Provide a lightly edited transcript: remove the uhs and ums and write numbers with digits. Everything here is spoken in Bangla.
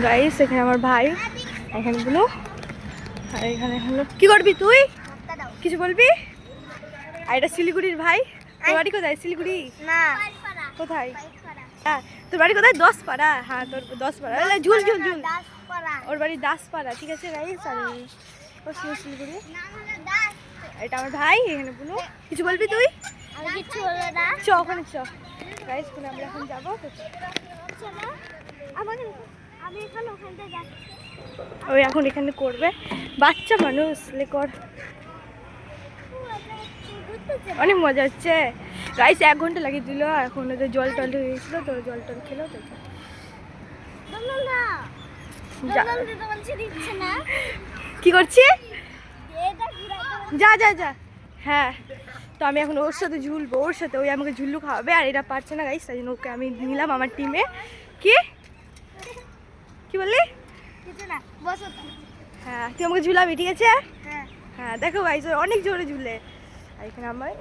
গাইস এখানে আমার ভাই, এখানে গুলো, আর এখানে হলো কি করবি তুই, কিছু বলবি? আর এটা শিলিগুড়ির ভাই। তোর বাড়ি কোথায়? শিলিগুড়ি না, কোথায়? হ্যাঁ তোর বাড়ি কোথায়? 10পাড়া। হ্যাঁ তোর 10পাড়া, ঝুল ঝুল ঝুল, ওর বাড়ি 10পাড়া। ঠিক আছে গাইস, আর ও শিলিগুড়ি। এটা আমার ভাই, এখানে বলো কিছু বলবি তুই? চ ওখানে চ গাইস, আমরা এখন যাবো। ওই এখন এখানে করবে, বাচ্চা মানুষ কর, অনেক মজা হচ্ছে গাইস। 1 ঘন্টা লাগিয়ে দিল, এখন ওদের জল টল হয়েছিল তো, জল টল খেলো তো। কি করছি? যা যা যা। হ্যাঁ তো আমি এখন ওর সাথে ঝুলবো, ওর সাথে, ওই আমাকে ঝুল্লু খাওয়াবে, আর এরা পারছে না গাইস, তাই জন্য ওকে আমি নিলাম আমার টিমে। কি কি বললি? হ্যাঁ তুই আমাকে ঝুলাবি, ঠিক আছে? হ্যাঁ দেখো গাইস অনেক জোরে ঝুলে। আর এখানে আমার